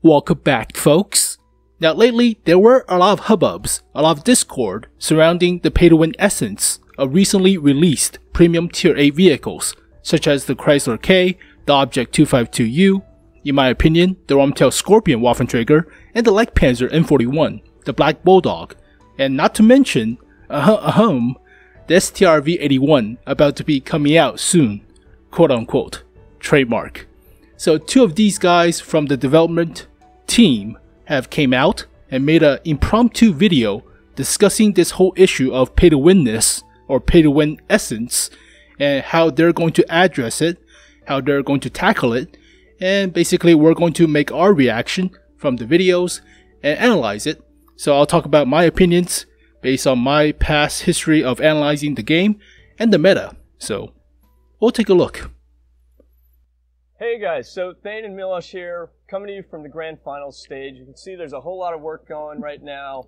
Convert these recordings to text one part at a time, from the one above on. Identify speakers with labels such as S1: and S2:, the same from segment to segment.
S1: Welcome back, folks. Now lately, there were a lot of hubbubs, a lot of discord surrounding the pay-to-win essence of recently released premium tier 8 vehicles, such as the Chrysler K, the Object 252U, in my opinion, the Rumtail Scorpion Waffenträger, and the Leckpanzer M41, the Black Bulldog, and not to mention, the STRV 81 about to be coming out soon, quote unquote, trademark. So two of these guys from the development team have came out and made an impromptu video discussing this whole issue of pay-to-winness or pay-to-win essence and how they're going to address it, how they're going to tackle it, and basically we're going to make our reaction from the videos and analyze it. So I'll talk about my opinions based on my past history of analyzing the game and the meta. So we'll take a look.
S2: Hey guys, so Thane and Milos here, coming to you from the Grand Finals stage. You can see there's a whole lot of work going right now.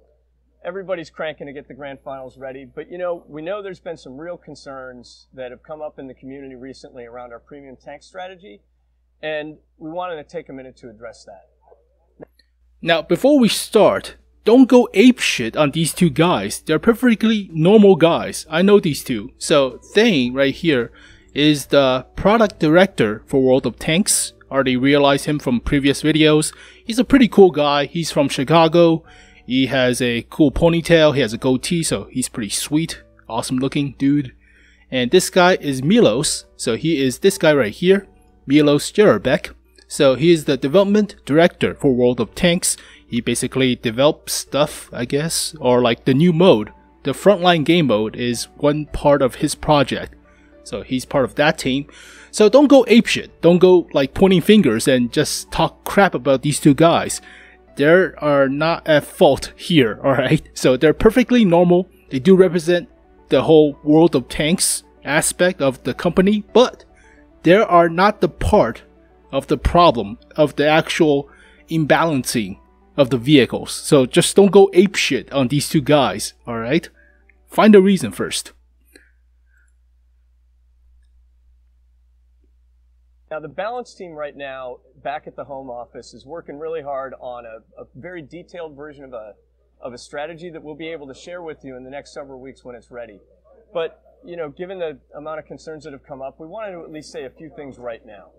S2: Everybody's cranking to get the Grand Finals ready, but you know, we know there's been some real concerns that have come up in the community recently around our premium tank strategy, and we wanted to take a minute to address that.
S1: Now, before we start, don't go apeshit on these two guys. They're perfectly normal guys. I know these two. So Thane right here is the product director for World of Tanks. Already realized him from previous videos. He's a pretty cool guy. He's from Chicago. He has a cool ponytail. He has a goatee, so he's pretty sweet. Awesome looking dude. And this guy is Milos. So he is this guy right here, Milos Jerebek. So he is the development director for World of Tanks. He basically develops stuff, I guess, or like the new mode. The frontline game mode is one part of his project. So he's part of that team. So don't go apeshit. Don't go like pointing fingers and just talk crap about these two guys. They are not at fault here, alright? So they're perfectly normal. They do represent the whole World of Tanks aspect of the company, but they are not the part of the problem of the actual imbalancing of the vehicles. So just don't go apeshit on these two guys, alright? Find a reason first.
S2: Now the balance team right now, back at the home office, is working really hard on a very detailed version of a strategy that we'll be able to share with you in the next several weeks when it's ready. But, you know, given the amount of concerns that have come up, we wanted to at least say a few things right now.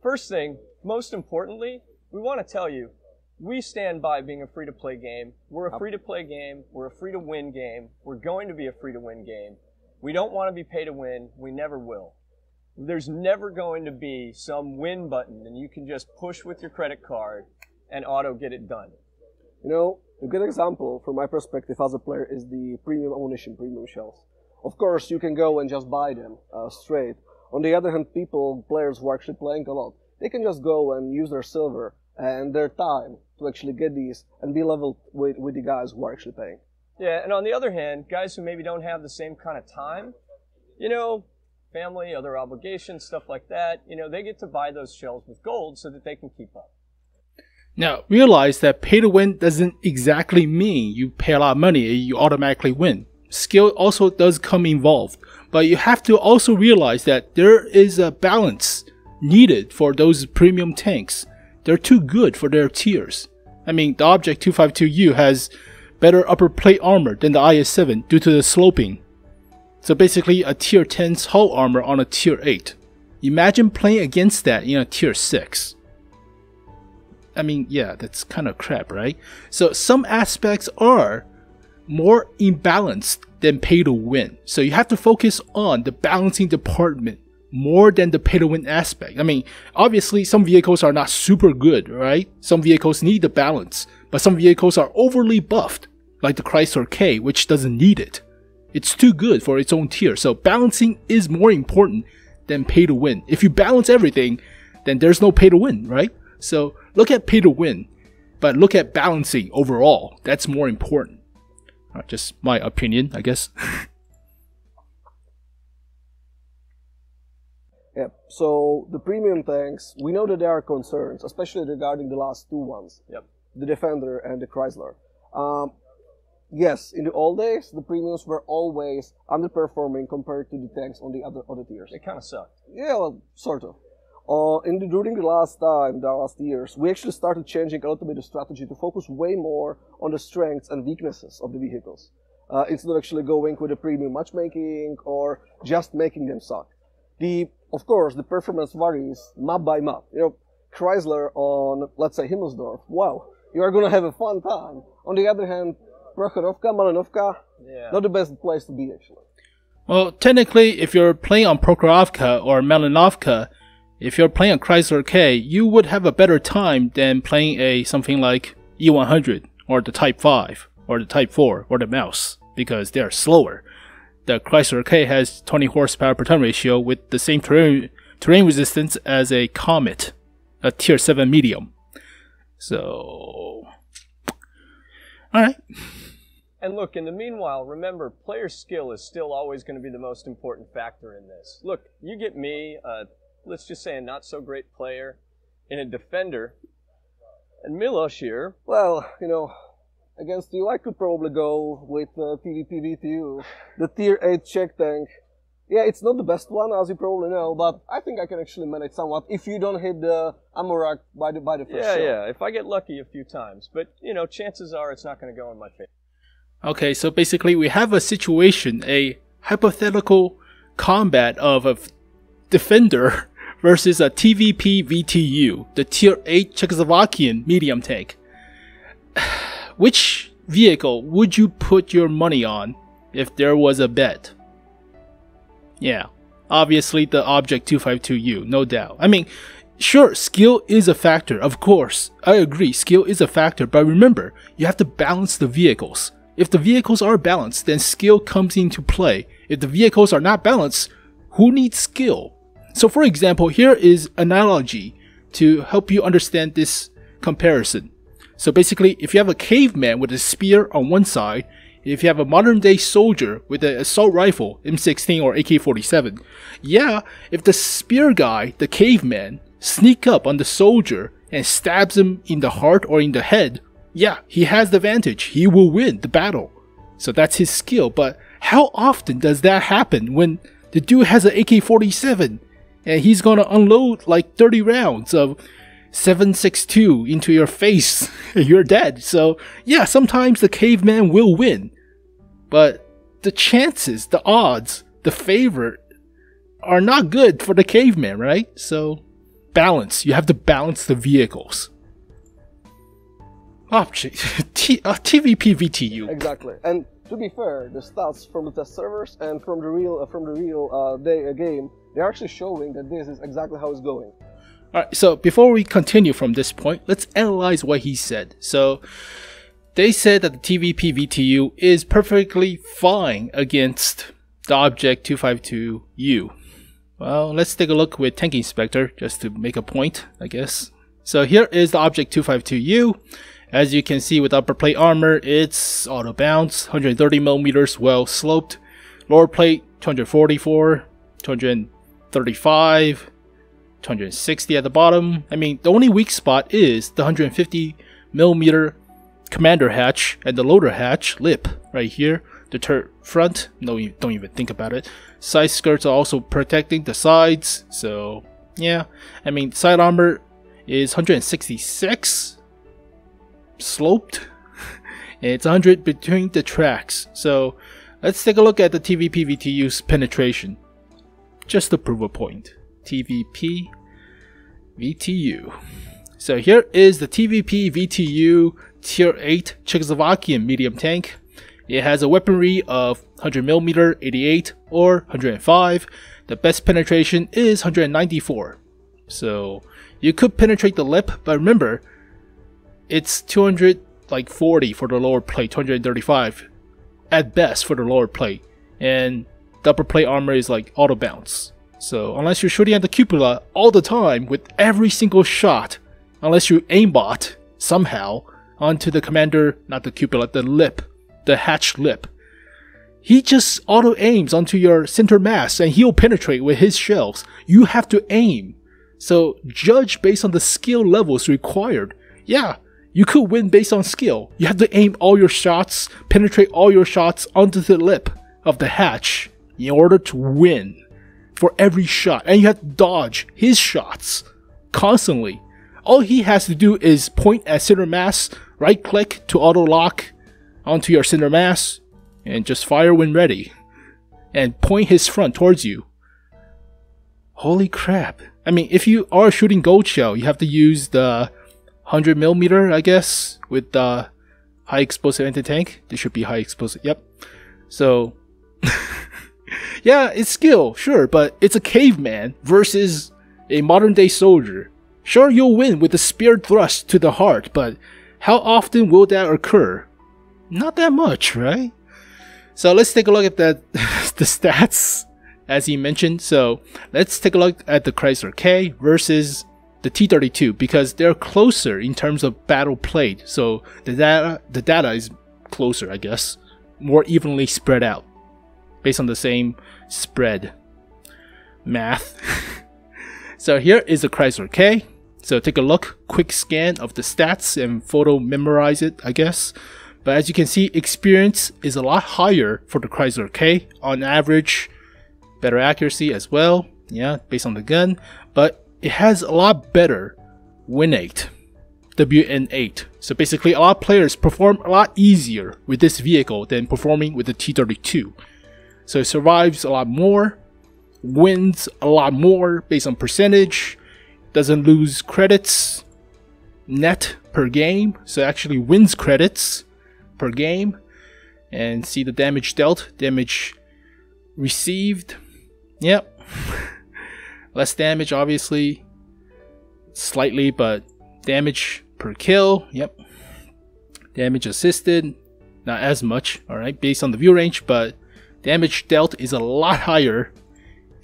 S2: First thing, most importantly, we want to tell you, we stand by being a free-to-play game. We're a free-to-play game. We're a free-to-win game. We're going to be a free-to-win game. We don't want to be pay-to-win. We never will. There's never going to be some win button and you can just push with your credit card and auto get it done.
S3: You know, a good example from my perspective as a player is the premium ammunition, premium shells. Of course, you can go and just buy them straight. On the other hand, players who are actually playing a lot, they can just go and use their silver and their time to actually get these and be leveled with the guys who are actually paying.
S2: Yeah, and on the other hand, guys who maybe don't have the same kind of time, you know, family, other obligations, stuff like that, you know, they get to buy those shells with gold so that they can keep up.
S1: Now, realize that pay to win doesn't exactly mean you pay a lot of money and you automatically win. Skill also does come involved, but you have to also realize that there is a balance needed for those premium tanks. They're too good for their tiers. I mean, the Object 252U has better upper plate armor than the IS-7 due to the sloping. So basically a tier 10's hull armor on a tier 8. Imagine playing against that in a tier 6. I mean, yeah, that's kind of crap, right? So some aspects are more imbalanced than pay to win. So you have to focus on the balancing department more than the pay to win aspect. I mean, obviously some vehicles are not super good, right? Some vehicles need the balance, but some vehicles are overly buffed, like the Chrysler K, which doesn't need it. It's too good for its own tier, so balancing is more important than pay to win. If you balance everything, then there's no pay to win, right? So look at pay to win, but look at balancing overall. That's more important. Just my opinion, I guess.
S3: Yeah, so the premium tanks, we know that there are concerns, especially regarding the last two ones.
S2: Yep.
S3: The Defender and the Chrysler. Yes, in the old days, the premiums were always underperforming compared to the tanks on the other tiers.
S2: It kind of sucked.
S3: Yeah, well, sort of. During the last years, we actually started changing a little bit the strategy to focus way more on the strengths and weaknesses of the vehicles, instead of actually going with the premium matchmaking or just making them suck. Of course, the performance varies map by map. You know, Chrysler on, let's say, Himmelsdorf, wow, you are gonna have a fun time. On the other hand, Prokhorovka, Malinovka, not the best place to be actually.
S1: Well, technically, if you're playing on Prokhorovka or Malinovka, if you're playing a Chrysler K, you would have a better time than playing something like E100 or the Type 5 or the Type 4 or the Mouse, because they're slower. The Chrysler K has 20 horsepower per ton ratio with the same terrain resistance as a Comet, a tier 7 medium. So, alright.
S2: And look, in the meanwhile, remember, player skill is still always going to be the most important factor in this. Look, you get me, let's just say a not-so-great player in a defender, and Milos here.
S3: Well, you know, against you, I could probably go with TVP VTU, the tier 8 Czech tank. Yeah, it's not the best one, as you probably know, but I think I can actually manage somewhat if you don't hit the ammo rack by the first shot.
S2: Yeah, if I get lucky a few times. But, you know, chances are it's not going to go in my favor.
S1: Okay, so basically we have a situation, a hypothetical combat of a defender versus a TVP VTU, the tier 8 Czechoslovakian medium tank. Which vehicle would you put your money on if there was a bet? Yeah, obviously the Object 252U, no doubt. I mean, sure, skill is a factor, of course. I agree, skill is a factor, but remember, you have to balance the vehicles. If the vehicles are balanced, then skill comes into play. If the vehicles are not balanced, who needs skill? So for example, here is an analogy to help you understand this comparison. So basically, if you have a caveman with a spear on one side, if you have a modern day soldier with an assault rifle, M16 or AK-47, yeah, if the spear guy, the caveman, sneak up on the soldier and stabs him in the heart or in the head, yeah, he has the advantage. He will win the battle. So that's his skill. But how often does that happen when the dude has an AK-47 and he's gonna unload like 30 rounds of 7.62 into your face and you're dead? So yeah, sometimes the caveman will win. But the chances, the odds, the favorite are not good for the caveman, right? So balance. You have to balance the vehicles. TVP VTU.
S3: Exactly. And to be fair, the stats from the test servers and from the real game, they're actually showing that this is exactly how it's going.
S1: Alright, so before we continue from this point, let's analyze what he said. So they said that the TVP VTU is perfectly fine against the Object 252U. Well, let's take a look with Tank Inspector just to make a point, I guess. So here is the Object 252U. As you can see with upper plate armor, it's auto bounce, 130mm well sloped. Lower plate, 244, 235, 260 at the bottom. I mean, the only weak spot is the 150mm commander hatch and the loader hatch lip right here. The turret front, no, don't even think about it. Side skirts are also protecting the sides, so yeah. I mean, side armor is 166 sloped. It's 100 between the tracks. So let's take a look at the TVP VTU's penetration, just to prove a point. TVP VTU. So here is the TVP VTU tier 8 Czechoslovakian medium tank. It has a weaponry of 100mm, 88 or 105. The best penetration is 194. So you could penetrate the lip, but remember, it's 240 for the lower plate, 235 at best for the lower plate, and the upper plate armor is like auto bounce. So unless you're shooting at the cupola all the time with every single shot, unless you aimbot somehow onto the commander, not the cupola, the lip, the hatch lip, he just auto aims onto your center mass and he'll penetrate with his shells. You have to aim. So judge based on the skill levels required. Yeah, you could win based on skill. You have to aim all your shots, penetrate all your shots onto the lip of the hatch in order to win. for every shot, and you have to dodge his shots constantly. All he has to do is point at center mass, right click to auto lock onto your center mass, and just fire when ready, and point his front towards you. Holy crap. I mean, if you are shooting gold shell, you have to use the 100mm, I guess, with the high explosive anti-tank. This should be high explosive, yep. So, yeah, it's skill, sure, but it's a caveman versus a modern day soldier. Sure, you'll win with a spear thrust to the heart, but how often will that occur? Not that much, right? So let's take a look at the stats, as he mentioned. So let's take a look at the Chrysler K versus the T-32, because they're closer in terms of battle played. So the data is closer, I guess, more evenly spread out based on the same spread math. So here is the Chrysler K. So take a look, quick scan of the stats and photo memorize it, I guess. But as you can see, experience is a lot higher for the Chrysler K on average. Better accuracy as well, yeah, based on the gun. But it has a lot better win rate, WN8. So basically, a lot of players perform a lot easier with this vehicle than performing with the T-32. So it survives a lot more, wins a lot more based on percentage, doesn't lose credits net per game, so it actually wins credits per game. And see the damage dealt, damage received, yep. Less damage obviously, slightly, but damage per kill, yep. Damage assisted, not as much, alright, based on the view range, but damage dealt is a lot higher,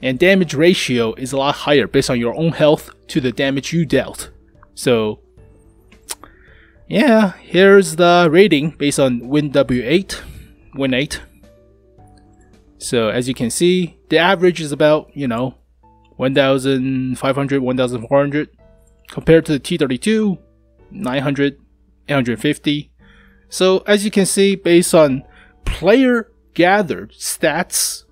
S1: and damage ratio is a lot higher based on your own health to the damage you dealt. So yeah, here's the rating based on win W8, win 8. So as you can see, the average is about, you know, 1,500, 1,400 compared to the T-32, 900, 850. So as you can see, based on player gathered stats,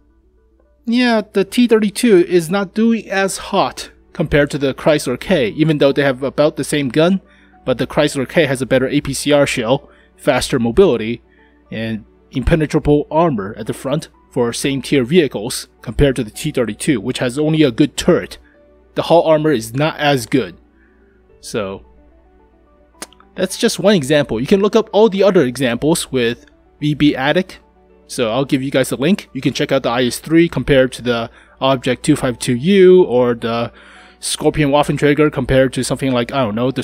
S1: yeah, the T-32 is not doing as hot compared to the Chrysler K, even though they have about the same gun. But the Chrysler K has a better APCR shell, faster mobility, and impenetrable armor at the front for same tier vehicles compared to the T-32, which has only a good turret. The hull armor is not as good. So that's just one example. You can look up all the other examples with VB Attic. So I'll give you guys a link. You can check out the IS-3 compared to the Object 252U, or the Scorpion Waffenträger compared to something like, I don't know, the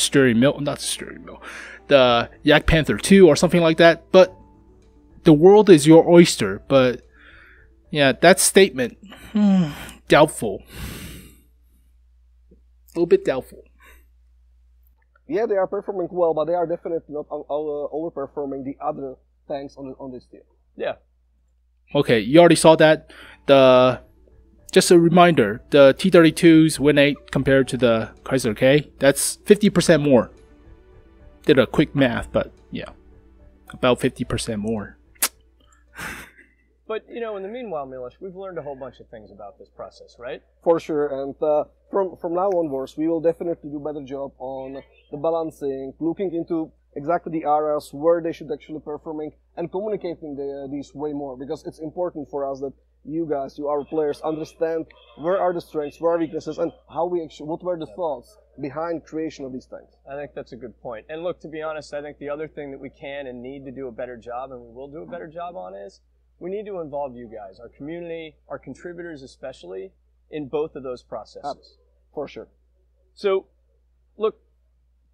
S1: the Yak Panther 2 or something like that. But the world is your oyster. But yeah, that statement, doubtful. A little bit doubtful.
S3: Yeah, they are performing well, but they are definitely not overperforming the other tanks on this tier.
S2: Yeah.
S1: Okay, you already saw that. Just a reminder, the T-32's win 8 compared to the Chrysler K, that's 50% more. Did a quick math, but yeah, about 50% more.
S2: But, you know, in the meanwhile, Miloš, we've learned a whole bunch of things about this process, right?
S3: For sure, and from now onwards, we will definitely do a better job on the balancing, looking into exactly the areas where they should actually performing, and communicating these way more, because it's important for us that you guys, our players, understand where are the strengths, where are weaknesses, and how we actually, what were the thoughts behind creation of these tanks.
S2: I think that's a good point. And look, to be honest, I think the other thing that we can and need to do a better job, and we will do a better job on, is we need to involve you guys, our community, our contributors especially, in both of those processes.
S3: For sure.
S2: So, look,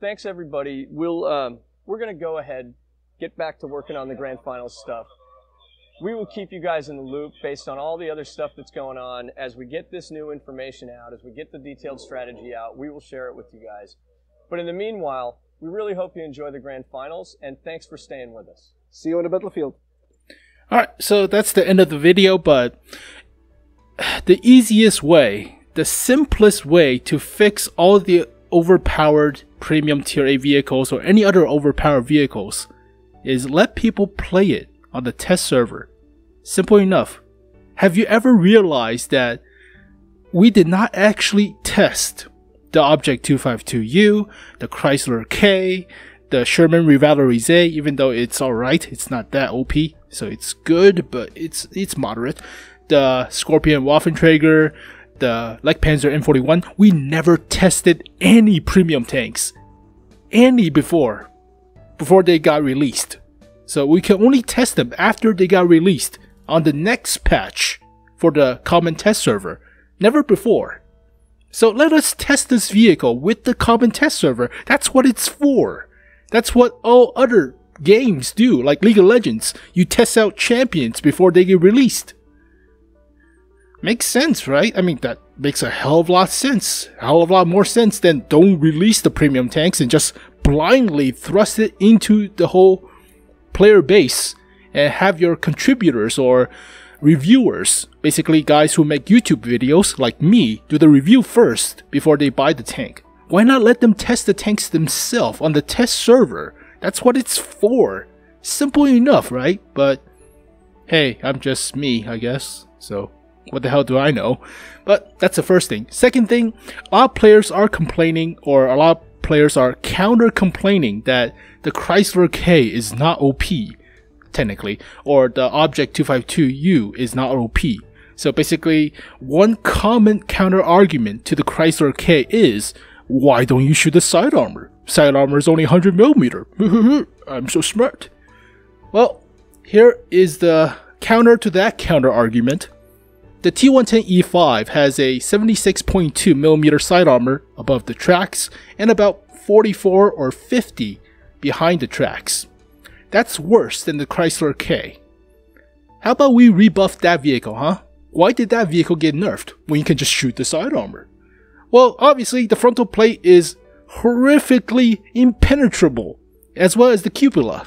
S2: thanks everybody. We're going to go ahead, get back to working on the grand finals stuff. We will keep you guys in the loop based on all the other stuff that's going on. As we get this new information out, as we get the detailed strategy out, we will share it with you guys. But in the meanwhile, we really hope you enjoy the grand finals, and thanks for staying with us.
S3: See you on the battlefield.
S1: Alright, so that's the end of the video, but the easiest way, the simplest way to fix all the overpowered premium tier A vehicles or any other overpowered vehicles is let people play it on the test server. Simple enough. Have you ever realized that we did not actually test the Object 252U, the Chrysler K, the Sherman Revalorise, even though it's alright, it's not that OP, so it's good, but it's moderate. The Scorpion Waffenträger, the Leckpanzer M41, we never tested any premium tanks. Any before they got released. So we can only test them after they got released on the next patch for the common test server. Never before. So let us test this vehicle with the common test server. That's what it's for. That's what all other games do, like League of Legends. You test out champions before they get released. Makes sense, right? I mean, that makes a hell of a lot of sense. A hell of a lot more sense than don't release the premium tanks and just blindly thrust it into the whole player base and have your contributors or reviewers, basically guys who make YouTube videos like me, do the review first before they buy the tank. Why not let them test the tanks themselves on the test server? That's what it's for. Simple enough, right? But hey, I'm just me, I guess. So what the hell do I know? But that's the first thing. Second thing, a lot of players are complaining, or a lot of players are counter-complaining that the Chrysler K is not OP, technically, or the Object 252U is not OP. So basically, one common counter-argument to the Chrysler K is, why don't you shoot the side armor? Side armor is only 100mm. I'm so smart. Well, here is the counter to that counter-argument. The T110E5 has a 76.2mm side armor above the tracks and about 44 or 50 behind the tracks. That's worse than the Chrysler K. How about we rebuff that vehicle, huh? Why did that vehicle get nerfed when you can just shoot the side armor? Well, obviously the frontal plate is horrifically impenetrable, as well as the cupola.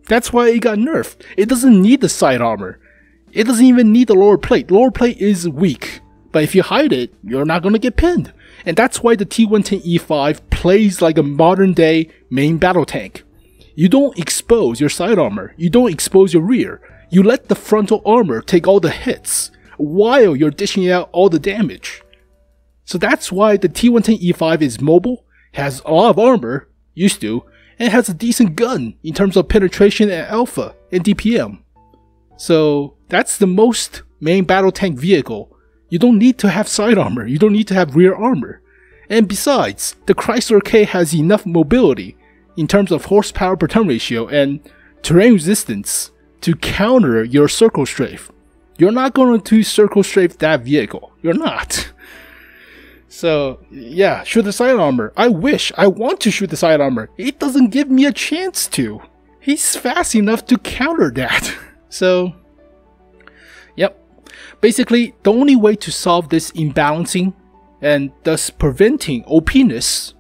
S1: That's why it got nerfed. It doesn't need the side armor. It doesn't even need the lower plate. Lower plate is weak, but if you hide it, you're not going to get pinned. And that's why the T110E5 plays like a modern day main battle tank. You don't expose your side armor. You don't expose your rear. You let the frontal armor take all the hits while you're dishing out all the damage. So that's why the T110E5 is mobile, has a lot of armor, used to, and has a decent gun in terms of penetration and alpha and DPM. So that's the most main battle tank vehicle. You don't need to have side armor, you don't need to have rear armor. And besides, the Chrysler K has enough mobility in terms of horsepower per ton ratio and terrain resistance to counter your circle strafe. You're not going to circle strafe that vehicle. You're not. So yeah, shoot the side armor. I want to shoot the side armor. It doesn't give me a chance to. He's fast enough to counter that. So, yep. Basically, the only way to solve this imbalancing and thus preventing OP-ness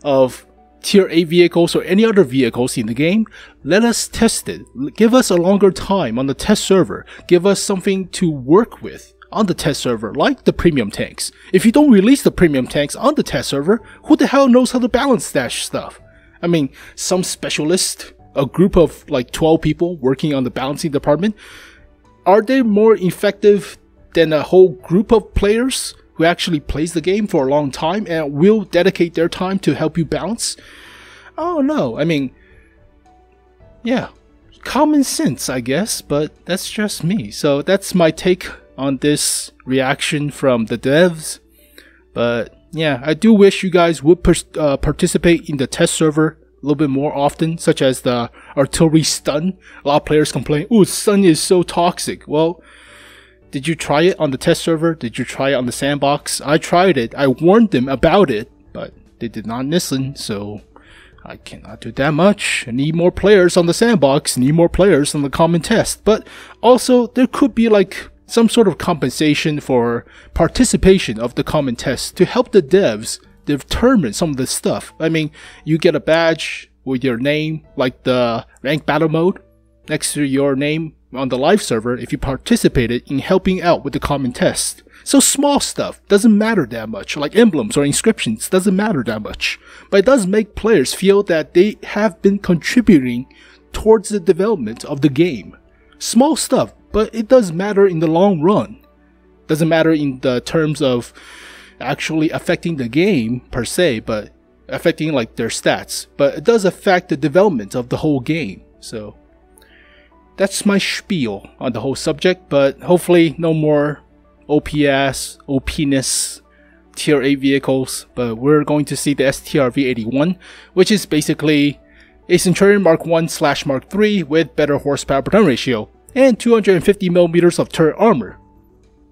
S1: of Tier 8 vehicles or any other vehicles in the game, let us test it. Give us a longer time on the test server. Give us something to work with on the test server, like the premium tanks. If you don't release the premium tanks on the test server, who the hell knows how to balance that stuff? I mean, some specialist, a group of like 12 people working on the balancing department, are they more effective than a whole group of players who actually plays the game for a long time and will dedicate their time to help you balance? Oh no, I mean, yeah, common sense, I guess, but that's just me. So that's my take on this reaction from the devs. But yeah, I do wish you guys would participate in the test server a little bit more often, such as the artillery stun. A lot of players complain, "Oh, stun is so toxic." Well, did you try it on the test server? Did you try it on the sandbox? I tried it. I warned them about it, but they did not listen, so I cannot do that much. I need more players on the sandbox, need more players on the common test. But also, there could be like some sort of compensation for participation of the common test to help the devs determine some of this stuff. I mean, you get a badge with your name, like the ranked battle mode, next to your name on the live server if you participated in helping out with the common test. So small stuff doesn't matter that much, like emblems or inscriptions doesn't matter that much, but it does make players feel that they have been contributing towards the development of the game. Small stuff, but it does matter in the long run. Doesn't matter in the terms of actually affecting the game per se, but affecting like their stats. But it does affect the development of the whole game. So that's my spiel on the whole subject, but hopefully no more OPS, OP-ness, tier 8 vehicles, but we're going to see the STRV 81, which is basically a Centurion Mark 1/Mark 3 with better horsepower per ton ratio and 250mm of turret armor.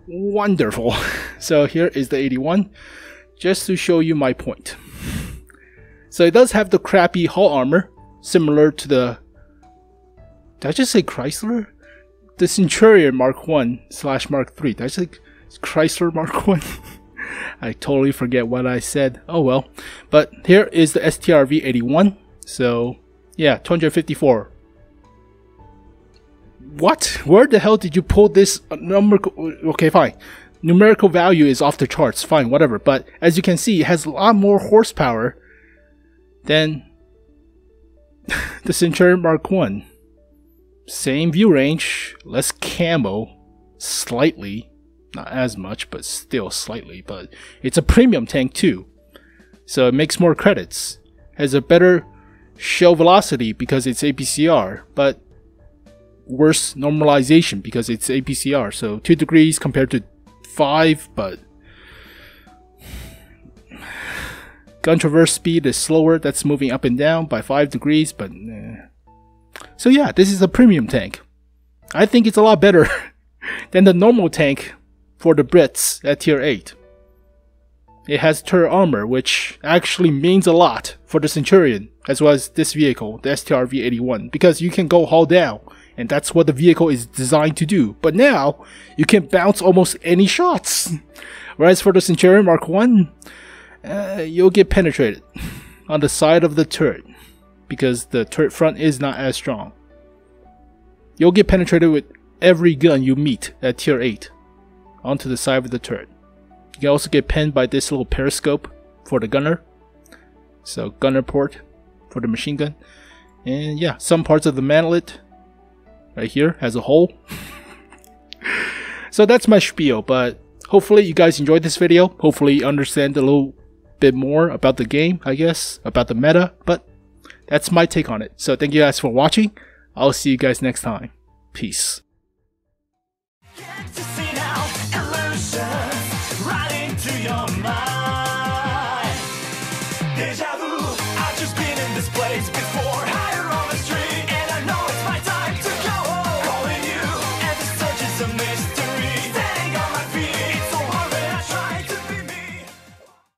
S1: Wonderful. So here is the 81, just to show you my point. So it does have the crappy hull armor, similar to the... Did I just say Chrysler? The Centurion Mark 1/Mark 3. Did I say Chrysler Mark 1? I totally forget what I said. Oh well. But here is the STRV 81. So yeah, 254. What? Where the hell did you pull this number? Okay, fine. Numerical value is off the charts. Fine, whatever. But as you can see, it has a lot more horsepower than the Centurion Mark 1. Same view range, less camo, slightly. Not as much, but still slightly. But it's a premium tank too, so it makes more credits. Has a better shell velocity because it's APCR, but worse normalization because it's APCR. So 2 degrees compared to 5, but gun traverse speed is slower. That's moving up and down by 5 degrees, but so yeah, this is a premium tank. I think it's a lot better than the normal tank for the Brits at tier 8. It has turret armor, which actually means a lot for the Centurion, as well as this vehicle, the STRV 81, because you can go hull down, and that's what the vehicle is designed to do. But now, you can bounce almost any shots. Whereas for the Centurion Mark 1, you'll get penetrated on the side of the turret, because the turret front is not as strong. You'll get penetrated with every gun you meet at tier 8 onto the side of the turret. You can also get pinned by this little periscope for the gunner. So gunner port for the machine gun. And yeah, some parts of the mantlet right here has a hole. So that's my spiel, but hopefully you guys enjoyed this video. Hopefully you understand a little bit more about the game, I guess, about the meta, but that's my take on it. So thank you guys for watching. I'll see you guys next time. Peace.